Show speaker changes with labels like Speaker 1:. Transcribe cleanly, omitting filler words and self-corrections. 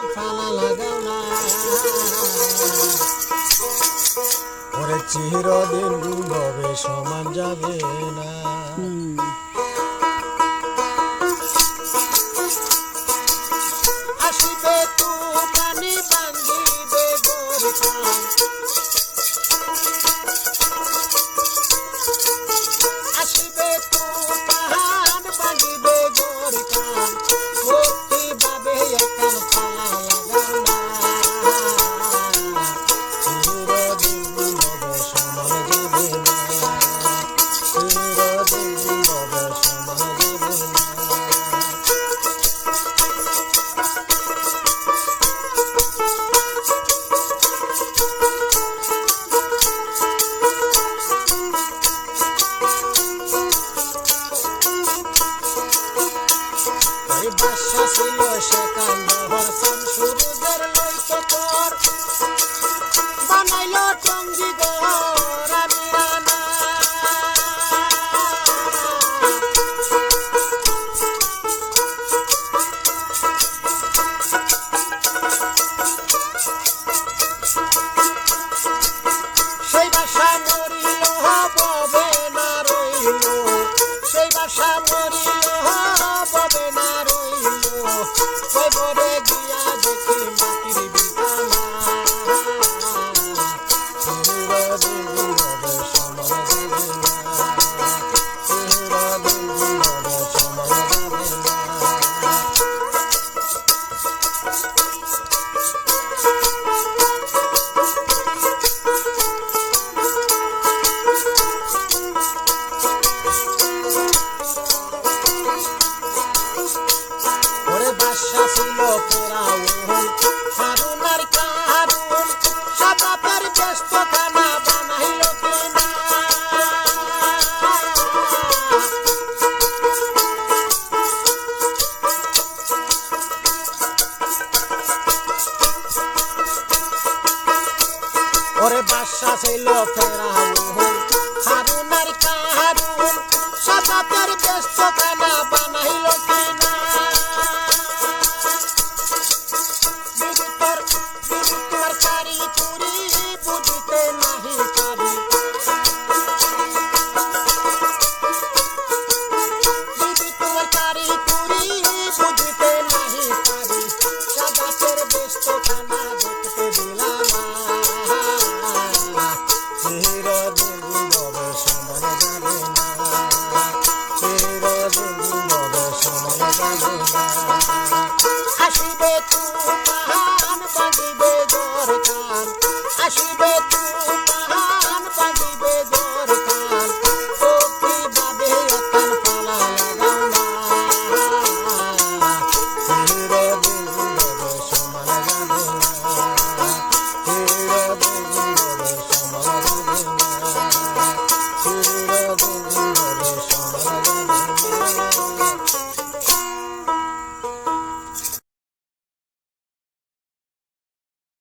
Speaker 1: ফালা লাগাও না ওরে চিরদিন ভবে সমান যাবে না আসিবে তুফানি ভাঙ্গিবে ঘর কান আসিবে তুফান ভাঙ্গিবে ঘর কান মুক্তি পাবে একাল ফালা লাগাও না চিরদিন ভবে সমান যাবে না চিরদিন ভবে সমান যাবে না বাসা ছিল সেখান হরসন সুরুজের লইতো তোর বানাইল টঙ্গি ঘর আমি রানা সেই বাসা মরিল ববে না রইল সেই বাসা মরিল ববে না রইল কবরে গিয়া দেখি মাটির বিছানা চিরদিন ভবে সমান যাবে না চিরদিন ভবে সমান যাবে না বাসা ছিল ফেরাউন হারুন আর কারুন সাবাবের ব্যস্ত খানা বানাইল কিনা ওরে বাসা ছিল ফেরাউন হারুন আর কারুন সাবাবের ব্যস্ত খানা